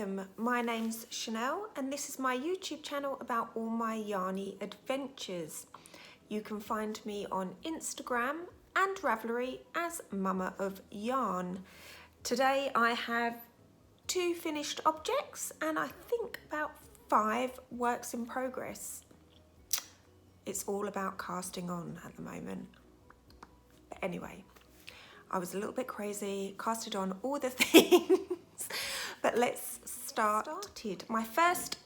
welcome. My name's Chanel and this is my YouTube channel about all my yarny adventures. You can find me on Instagram and Ravelry as Mama of Yarn. Today I have 2 finished objects and I think about 5 works in progress. It's all about casting on at the moment. But anyway, I was a little bit crazy, casted on all the things, but let's start. My first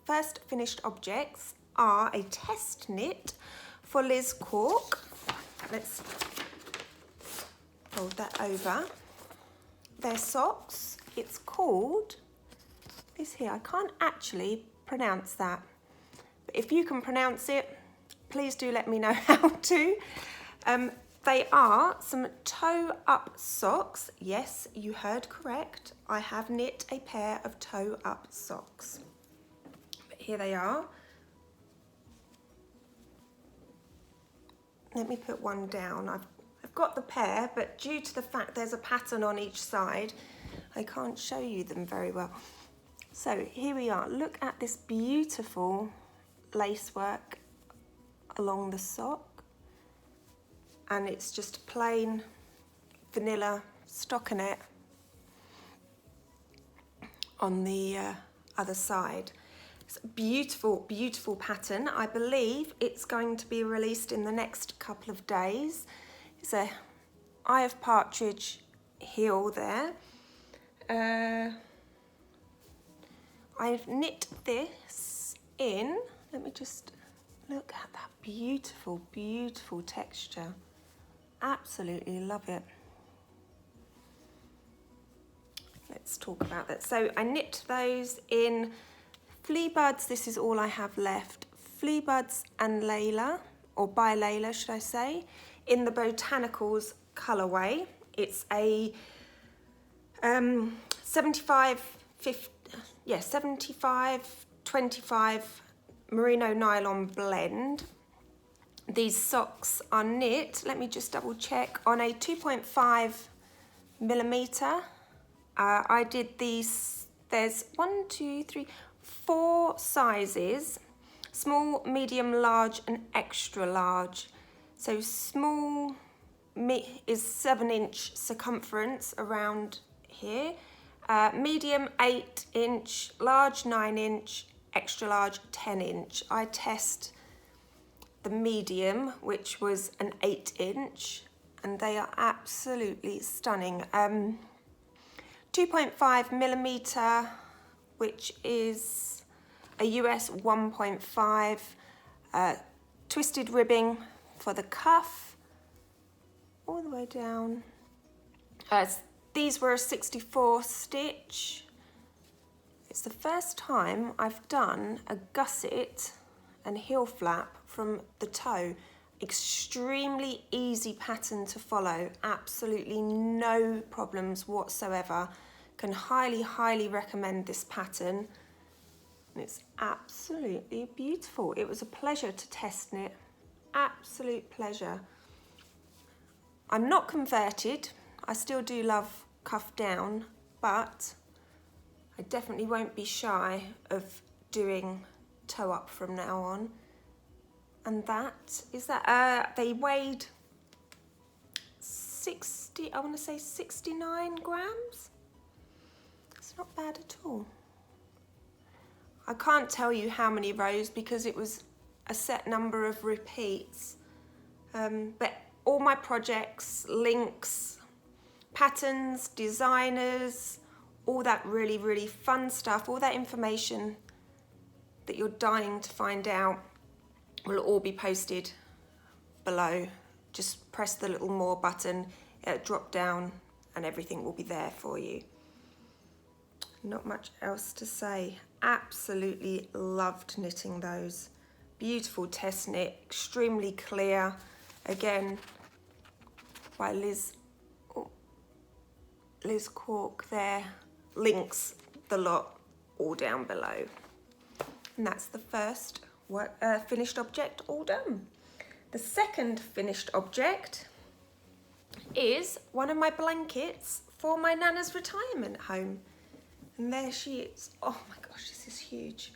first finished objects are a test knit for Liz Cork. Let's fold that over. They're socks. It's called, this here, I can't actually pronounce that, but if you can pronounce it, please do let me know how to. They are some toe-up socks. Yes, you heard correct. I have knit a pair of toe-up socks. But here they are. Let me put one down. I've got the pair, but due to the fact there's a pattern on each side, I can't show you them very well. So here we are. Look at this beautiful lacework along the sock. And it's just plain vanilla stockinette on the other side. It's a beautiful, beautiful pattern. I believe it's going to be released in the next couple of days. It's a Eye of Partridge heel there. I've knit this in, let me just look at that beautiful, beautiful texture. Absolutely love it. Let's talk about that. So I knit those in Flea Buds. This is all I have left. Flea Buds and Layla, or by Layla should I say, in the Botanicals colourway. It's a 75-25 merino nylon blend. These socks are knit, let me just double check, on a 2.5 millimeter. I did these, there's 4 sizes, small, medium, large and extra large. So small is 7-inch circumference around here, medium 8-inch, large 9-inch, extra large 10-inch. I test the medium, which was an 8-inch, and they are absolutely stunning. 2.5 millimeter, which is a US 1.5, twisted ribbing for the cuff, all the way down. These were a 64 stitch. It's the first time I've done a gusset and heel flap from the toe. Extremely easy pattern to follow, absolutely no problems whatsoever. Can highly, highly recommend this pattern. And it's absolutely beautiful. It was a pleasure to test knit, absolute pleasure. I'm not converted, I still do love cuff down, but I definitely won't be shy of doing toe up from now on. And that is that. They weighed 60, I want to say 69 grams. It's not bad at all. I can't tell you how many rows because it was a set number of repeats. But all my projects, links, patterns, designers, all that really, really fun stuff, all that information that you're dying to find out will all be posted below. Just press the little more button, it'll drop down and everything will be there for you. Not much else to say. Absolutely loved knitting those. Beautiful test knit, extremely clear. Again, by Liz Cork there. Links the lot all down below. And that's the first finished object all done. The second finished object is one of my blankets for my Nana's retirement home. And there she is. Oh my gosh, this is huge.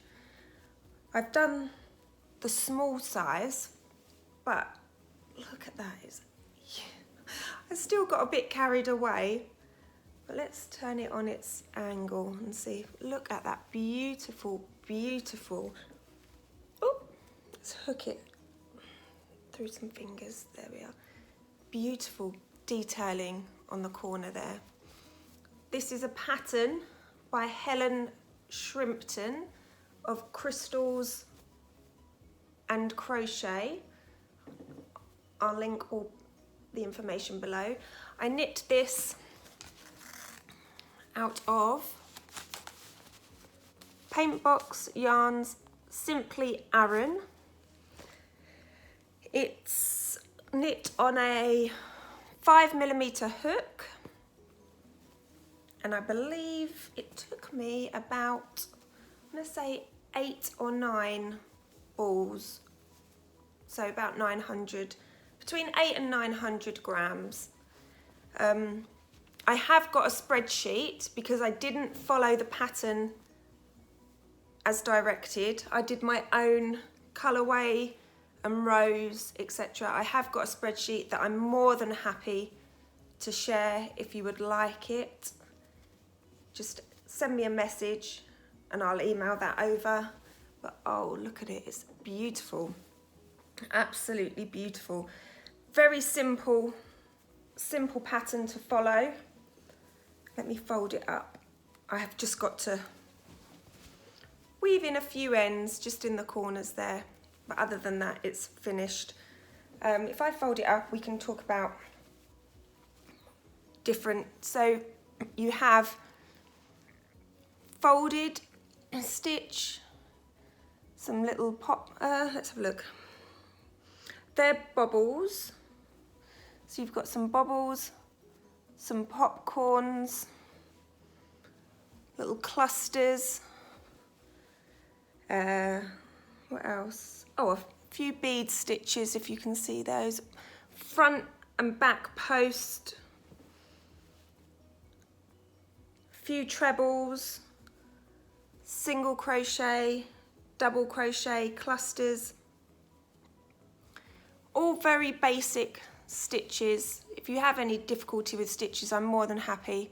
I've done the small size, but look at that. I still got a bit carried away, but let's turn it on its angle and see. Look at that beautiful, beautiful. Oh, let's hook it through some fingers. There we are. Beautiful detailing on the corner there. This is a pattern by Helen Shrimpton of crystals and crochet. I'll link all the information below. I knit this out of Paintbox Yarns Simply Aran. It's knit on a 5mm hook, and I believe it took me about, I'm gonna say 8 or 9 balls, so about 900, between 8 and 900 grams. I have got a spreadsheet because I didn't follow the pattern as directed. I did my own colourway and rows, etc. I have got a spreadsheet that I'm more than happy to share if you would like it. Just send me a message and I'll email that over. But oh, look at it, it's beautiful. Absolutely beautiful. Very simple pattern to follow. Let me fold it up. I have just got to weave in a few ends just in the corners there, but other than that it's finished. If I fold it up, we can talk about different. So you have folded stitch, some little pop, let's have a look. They're bobbles. So you've got some bobbles, some popcorns, little clusters. What else? Oh, a few bead stitches, if you can see those. Front and back post. A few trebles, single crochet, double crochet, clusters. All very basic stitches. If you have any difficulty with stitches, I'm more than happy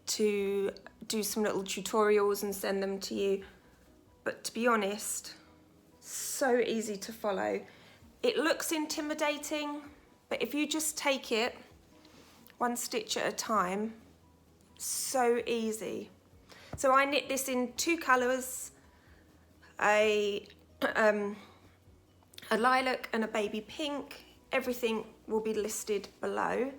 to do some little tutorials and send them to you. But to be honest, so easy to follow. It looks intimidating, but if you just take it one stitch at a time, so easy. So I knit this in 2 colours, a lilac and a baby pink. Everything will be listed below.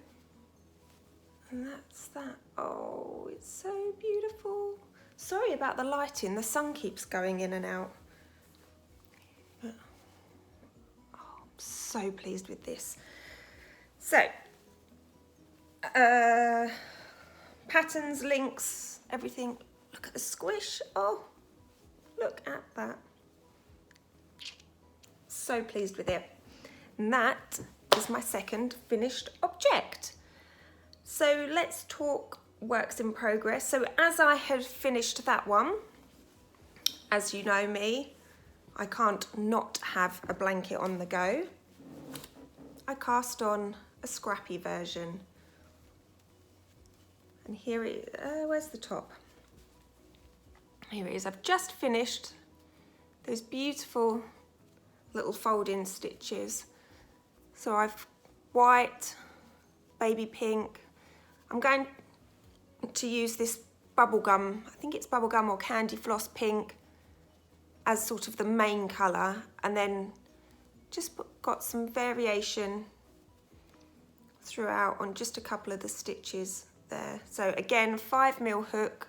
And that's that. Oh, it's so beautiful. Sorry about the lighting, the sun keeps going in and out. But, oh, I'm so pleased with this. So, patterns, links, everything. Look at the squish. Oh, look at that. So pleased with it. And that is my second finished object. So let's talk works in progress. So as I had finished that one, as you know me, I can't not have a blanket on the go. I cast on a scrappy version. And here it is, where's the top? Here it is. I've just finished those beautiful little fold-in stitches. So I've white, baby pink. I'm going to use this bubblegum, I think it's bubblegum or candy floss pink, as sort of the main colour, and then just got some variation throughout on just a couple of the stitches there. So again, 5mm hook,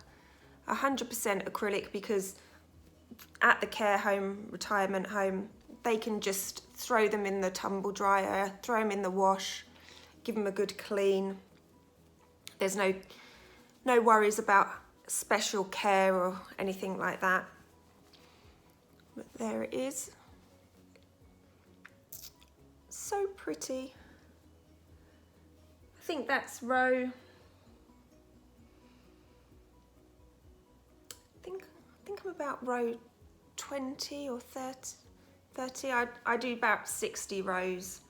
100% acrylic, because at the care home, retirement home, they can just throw them in the tumble dryer, throw them in the wash, give them a good clean. There's no worries about special care or anything like that. But there it is. So pretty. I think that's row I'm about row 20 or 30. I do about 60 rows,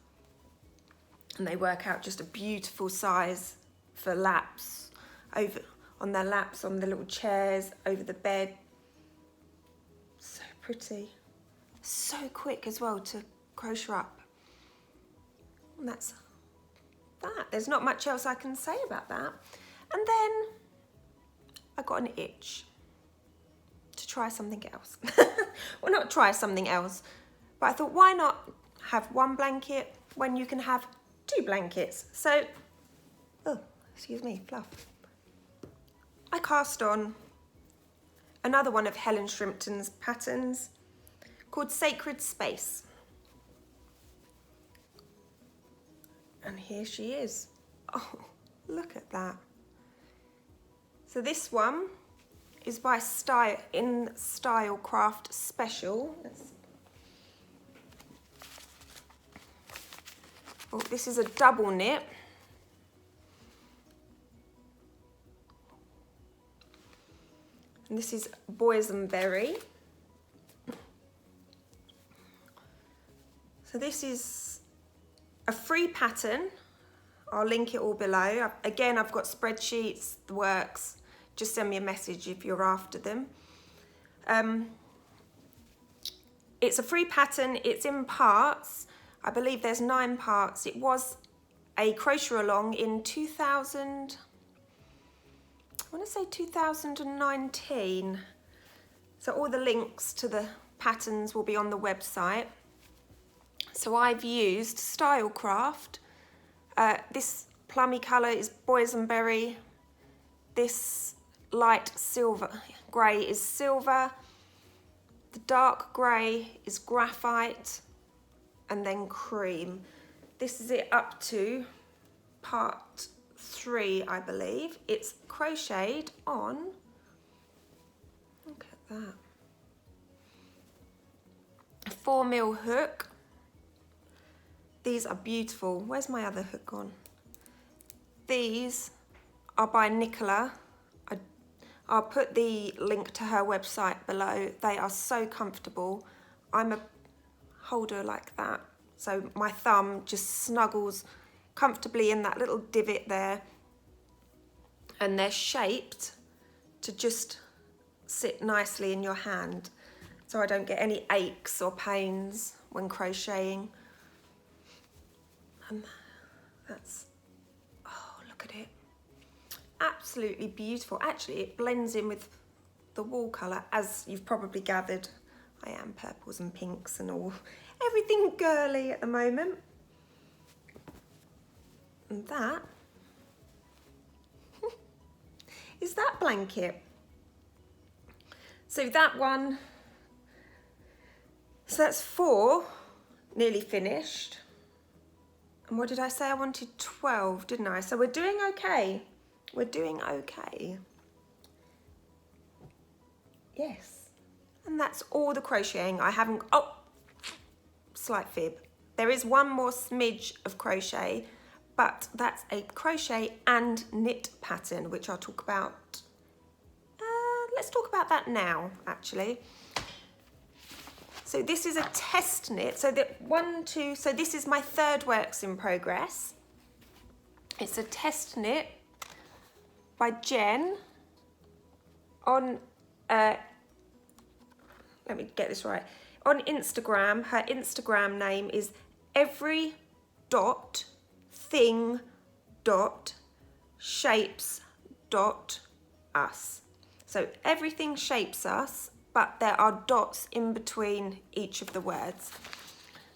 and they work out just a beautiful size for laps, over on their laps, on the little chairs, over the bed. So pretty. So quick as well to crochet up. And that's that. There's not much else I can say about that. And then I got an itch to try something else. Well, not try something else, but I thought, why not have one blanket when you can have 2 blankets? So, oh, excuse me, fluff. I cast on another one of Helen Shrimpton's patterns called Sacred Space. And here she is. Oh, look at that. So this one is by Style Craft Special. Oh, this is a double knit. And this is Boysenberry. So this is a free pattern. I'll link it all below. Again, I've got spreadsheets, the works. Just send me a message if you're after them. It's a free pattern. It's in parts. I believe there's 9 parts. It was a crochet along in 2000. I want to say 2019. So all the links to the patterns will be on the website. So I've used Stylecraft. This plummy colour is Boysenberry. This light silver grey is silver. The dark grey is graphite, and then cream. This is it up to part 3, I believe. It's crocheted on, look at that, a 4mm hook. These are beautiful. Where's my other hook gone? These are by Nicola. I'll put the link to her website below. They are so comfortable. I'm a holder like that, so my thumb just snuggles comfortably in that little divot there, and they're shaped to just sit nicely in your hand, so I don't get any aches or pains when crocheting. And that's, oh, look at it. Absolutely beautiful. Actually, it blends in with the wall colour, as you've probably gathered. I am purples and pinks and all, everything girly at the moment. And that is that blanket. So that one, so that's 4 nearly finished. And what did I say? I wanted 12, didn't I? So we're doing okay. We're doing okay. Yes. And that's all the crocheting. I haven't, oh, slight fib. There is one more smidge of crochet, but that's a crochet and knit pattern, which I'll talk about. Let's talk about that now, actually. So this is a test knit. So so this is my 3rd works in progress. It's a test knit by Jen on, let me get this right, on Instagram. Her Instagram name is every.thing.shapes.us. So everything shapes us, but there are dots in between each of the words.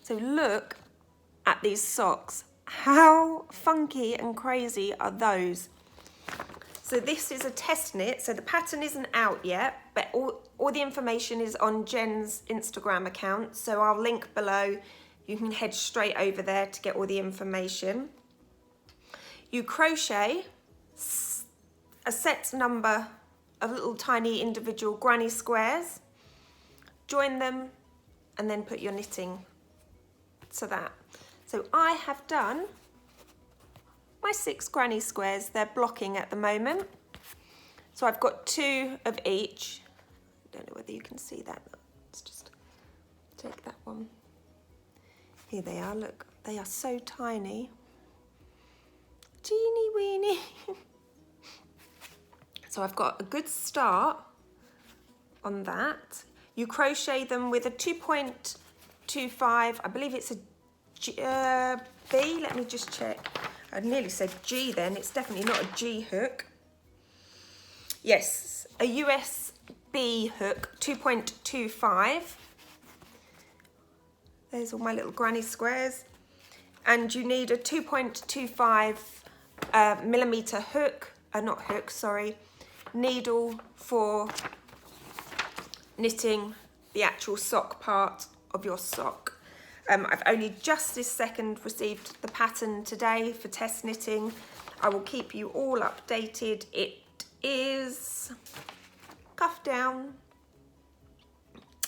So look at these socks. How funky and crazy are those? So this is a test knit, so the pattern isn't out yet, but all the information is on Jen's Instagram account, so I'll link below. You can head straight over there to get all the information. You crochet a set number of little tiny individual granny squares, join them, and then put your knitting to that. So I have done my 6 granny squares. They're blocking at the moment. So I've got 2 of each. don't know whether you can see that. Let's just take that one. Here they are, look, they are so tiny. Teeny weeny. So I've got a good start on that. You crochet them with a 2.25, I believe it's a B, let me just check. I nearly said G then, it's definitely not a G hook. Yes, a USB hook, 2.25. There's all my little granny squares. And you need a 2.25 millimeter hook, needle for knitting the actual sock part of your sock. I've only just this second received the pattern today for test knitting. I will keep you all updated. It is cuff down.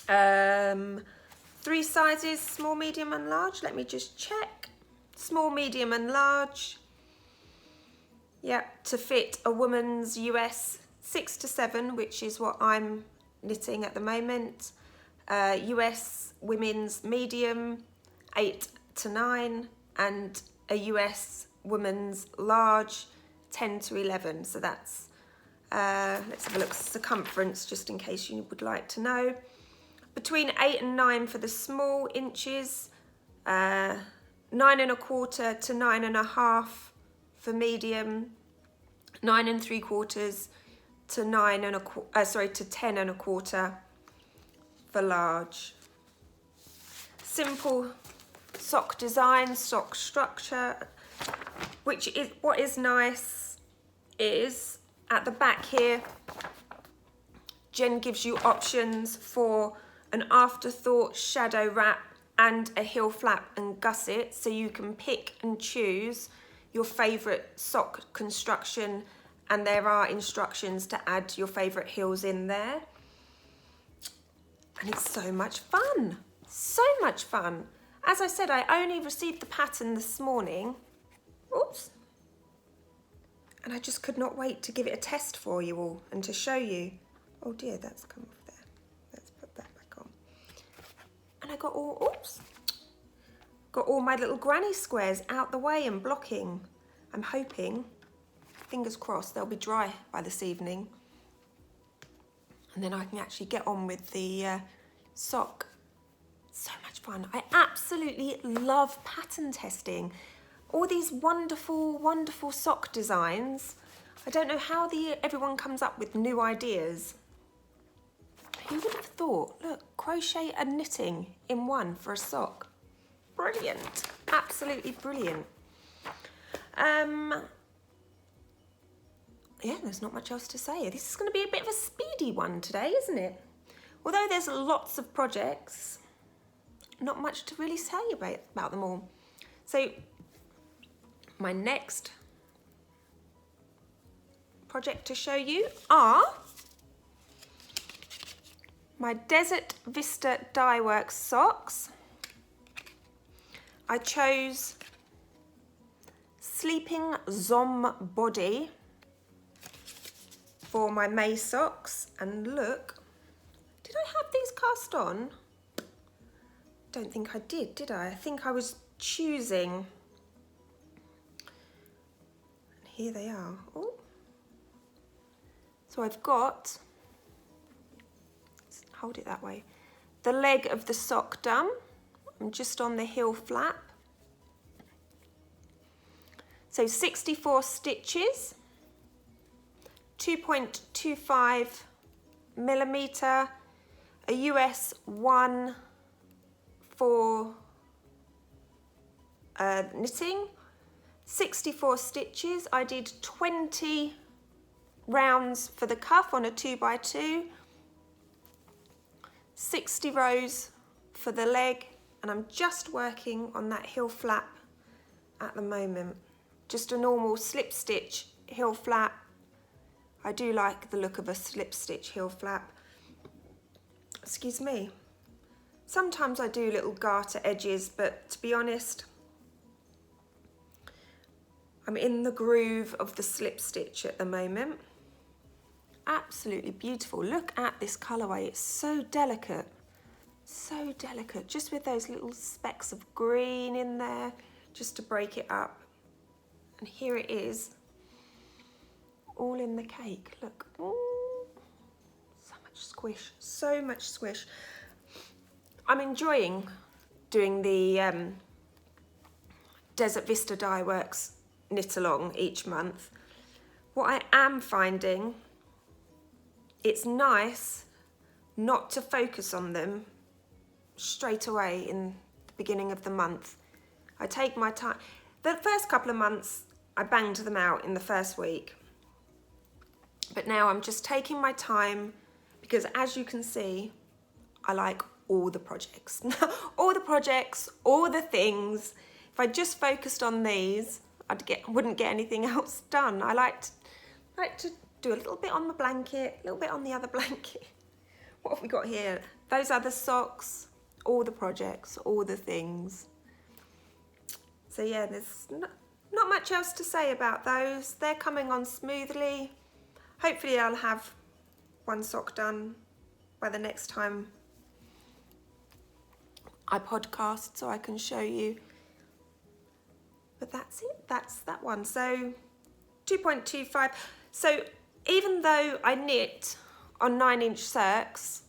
3 sizes, small, medium and large. Let me just check. Small, medium and large. Yeah, to fit a woman's US 6 to 7, which is what I'm knitting at the moment. US women's medium 8 to 9, and a US women's large 10 to 11. So that's, let's have a look, circumference, just in case you would like to know. Between 8 and 9 for the small inches, 9 1/4 to 9 1/2 for medium, 9 3/4 to 10 1/4 for large. Simple sock design, sock structure, which is what is nice is at the back here, Jen gives you options for an afterthought shadow wrap and a heel flap and gusset, so you can pick and choose your favourite sock construction, and there are instructions to add your favourite heels in there. And it's so much fun, so much fun. As I said, I only received the pattern this morning. Oops. And I just could not wait to give it a test for you all and to show you. Oh dear, that's come off there. Let's put that back on. And I got all my little granny squares out the way and blocking. I'm hoping, fingers crossed, they'll be dry by this evening. And then I can actually get on with the sock. So much fun. I absolutely love pattern testing. All these wonderful, wonderful sock designs. I don't know how everyone comes up with new ideas. Who would have thought? Look, crochet and knitting in one for a sock. Brilliant. Absolutely brilliant. Yeah, there's not much else to say. This is going to be a bit of a speedy one today, isn't it? Although there's lots of projects, not much to really say about them all. So my next project to show you are my Desert Vista Dye Works socks. I chose Sleeping Zom Body for my May socks, and look, did I have these cast on? Don't think I did I? I think I was choosing. And here they are. Oh. So I've got, let's hold it that way, the leg of the sock done. I'm just on the heel flap. So 64 stitches, 2.25 millimeter, a US 1 for knitting, 64 stitches. I did 20 rounds for the cuff on a 2x2, 60 rows for the leg, and I'm just working on that heel flap at the moment. Just a normal slip stitch heel flap. I do like the look of a slip stitch heel flap. Excuse me. Sometimes I do little garter edges, but to be honest, I'm in the groove of the slip stitch at the moment. absolutely beautiful. Look at this colourway, it's so delicate. So delicate, just with those little specks of green in there, just to break it up. And here it is, all in the cake. Look, ooh, so much squish, so much squish. I'm enjoying doing the Desert Vista Dye Works knit along each month. What I am finding, it's nice not to focus on them straight away in the beginning of the month. I take my time. The first couple of months, I banged them out in the first week. But now I'm just taking my time because, as you can see, I like all the projects. All the projects, all the things. If I just focused on these, wouldn't get anything else done. I like to do a little bit on the blanket, a little bit on the other blanket. What have we got here? Those other socks, all the projects, all the things. So yeah, there's not much else to say about those. They're coming on smoothly. Hopefully I'll have one sock done by the next time I podcast, so I can show you. But that's it, that's that one. So 2.25. So even though I knit on 9-inch circs,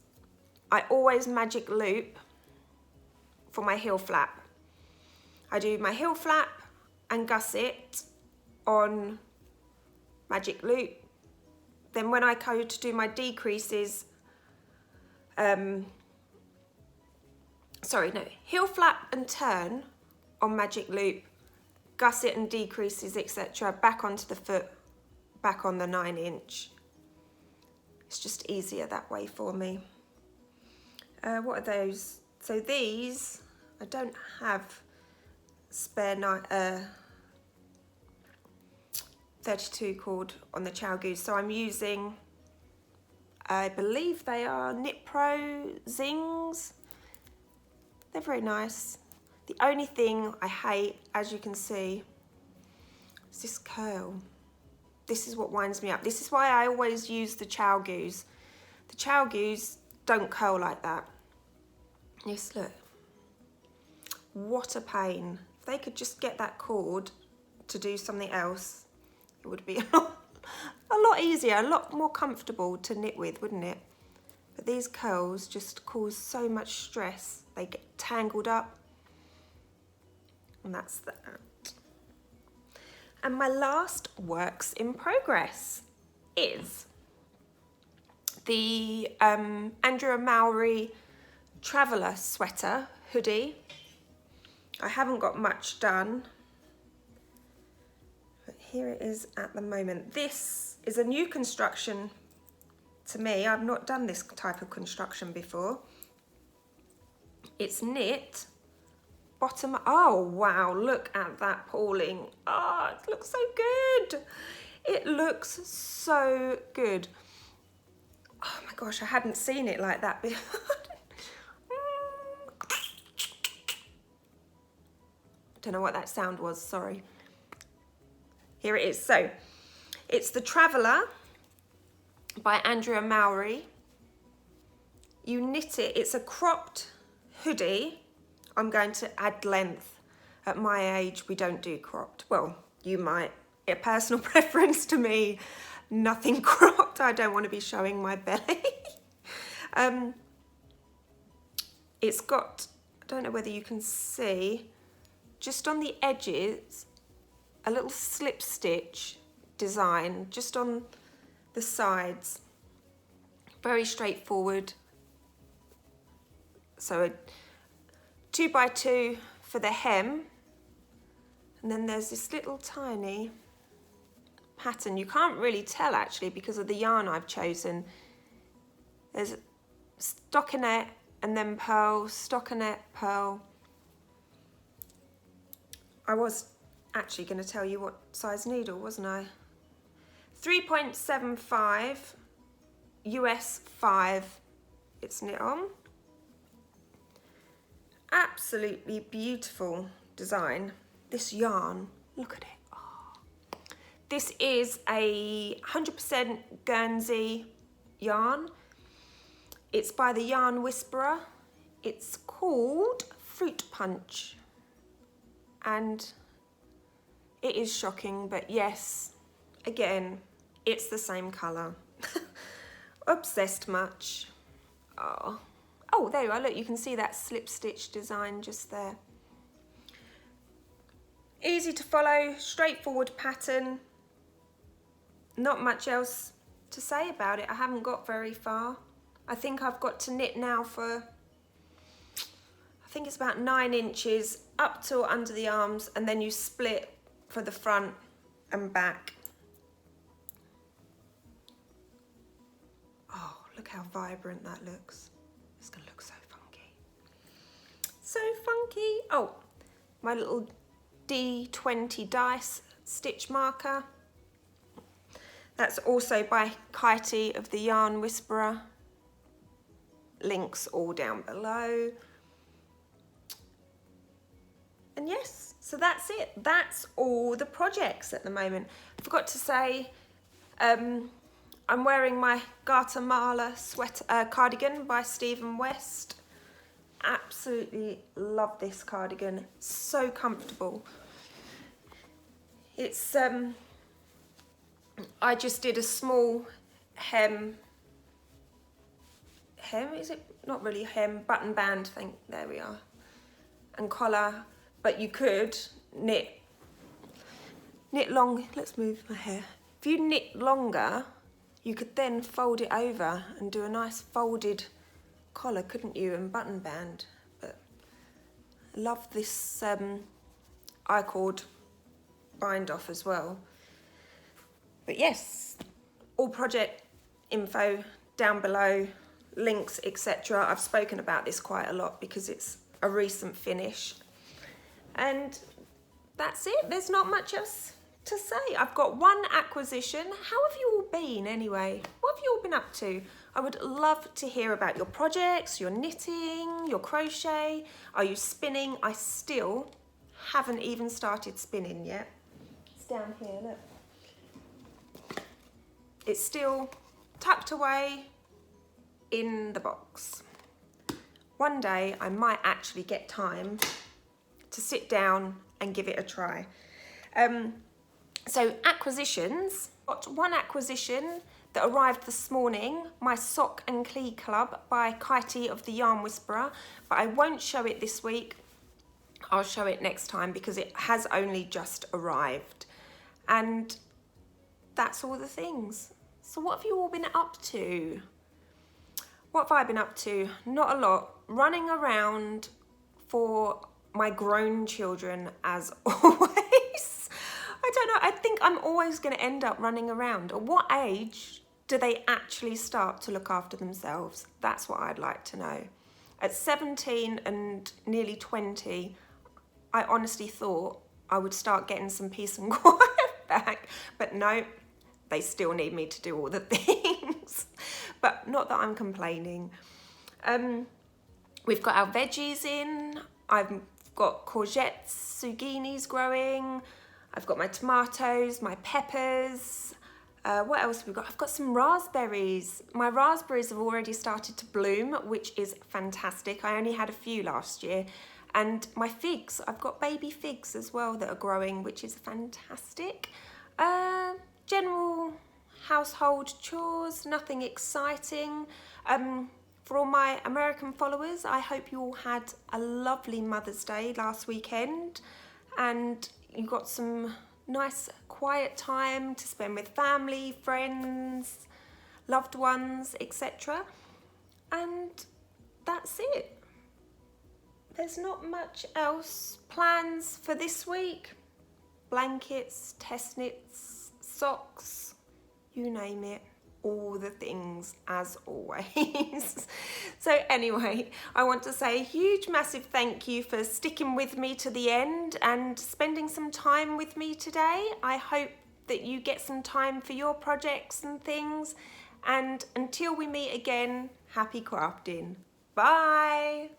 I always magic loop for my heel flap. I do my heel flap and gusset on magic loop. Then when I go to do my decreases, heel flap and turn on magic loop, gusset and decreases, etc. back onto the foot, back on the 9-inch. It's just easier that way for me. What are those? So these, I don't have spare 32 cord on the Chow Goose, so I'm using, I believe they are Knit Pro Zings. They're very nice. The only thing I hate, as you can see, is this curl. This is what winds me up. This is why I always use the Chow Goose. The Chow Goose don't curl like that. Yes, look. What a pain. If they could just get that cord to do something else, it would be a lot easier, a lot more comfortable to knit with, wouldn't it? But these curls just cause so much stress. They get tangled up. And that's that. And my last works in progress is the Andrea Mowry Traveller Sweater hoodie. I haven't got much done, but here it is at the moment. This is a new construction to me. I've not done this type of construction before. It's knit, bottom, oh wow, look at that pooling. Oh, it looks so good. It looks so good. Oh my gosh, I hadn't seen it like that before. Don't know what that sound was, sorry. Here it is. So it's the Traveller by Andrea Mowry. You knit it, it's a cropped hoodie. I'm going to add length. At my age, we don't do cropped. Well, you might. A personal preference to me, nothing cropped. I don't want to be showing my belly. It's got, I don't know whether you can see, just on the edges, a little slip stitch design, just on the sides. Very straightforward. So a 2x2 for the hem. And then there's this little tiny pattern. You can't really tell actually because of the yarn I've chosen. There's stockinette and then pearl, stockinette, pearl. I was actually going to tell you what size needle, wasn't I? 3.75 US 5 it's knit on. Absolutely beautiful design. This yarn, look at it. Oh. This is a 100% Guernsey yarn. It's by the Yarn Whisperer. It's called Fruit Punch. And it is shocking, but yes, again, it's the same colour. Obsessed much. Oh, there you are. Look, you can see that slip stitch design just there. Easy to follow, straightforward pattern. Not much else to say about it. I haven't got very far. I think I've got to knit now for, I think it's about 9 inches up to under the arms, and then you split for the front and back. Oh, look how vibrant that looks. It's gonna look so funky. So funky. Oh, my little D20 dice stitch marker. That's also by Katie of the Yarn Whisperer. Links all down below. And yes, so that's it. That's all the projects at the moment. I forgot to say, I'm wearing my Guatemala cardigan by Stephen West. Absolutely love this cardigan. So comfortable. It's I just did a small hem, is it? Not really hem, button band thing, there we are. And collar, but you could knit long, let's move my hair. If you knit longer, you could then fold it over and do a nice folded collar, couldn't you, and button band. But I love this I-cord bind off as well. But yes, all project info down below, links, etc. I've spoken about this quite a lot because it's a recent finish. And that's it. There's not much else to say. I've got one acquisition. How have you all been anyway? What have you all been up to? I would love to hear about your projects, your knitting, your crochet. Are you spinning? I still haven't even started spinning yet. It's down here, look. It's still tucked away in the box. One day I might actually get time to sit down and give it a try. So acquisitions, got one acquisition that arrived this morning, my Sock and Clee Club by Katie of the Yarn Whisperer, but I won't show it this week. I'll show it next time because it has only just arrived. And that's all the things. So what have you all been up to? What have I been up to? Not a lot. Running around for my grown children as always. I don't know, I think I'm always going to end up running around. At what age do they actually start to look after themselves? That's what I'd like to know. At 17 and nearly 20, I honestly thought I would start getting some peace and quiet back, but no, they still need me to do all the things. But not that I'm complaining. We've got our veggies in. I've got courgettes, zucchinis growing. I've got my tomatoes, my peppers. What else have we got? I've got some raspberries. My raspberries have already started to bloom, which is fantastic. I only had a few last year. And my figs, I've got baby figs as well that are growing, which is fantastic. General household chores, nothing exciting. For all my American followers, I hope you all had a lovely Mother's Day last weekend and you got some nice quiet time to spend with family, friends, loved ones, etc. And that's it. There's not much else. Plans for this week? Blankets, test knits, socks, you name it. All the things as always. So anyway, I want to say a huge massive thank you for sticking with me to the end and spending some time with me today. I hope that you get some time for your projects and things, and until we meet again, happy crafting. Bye.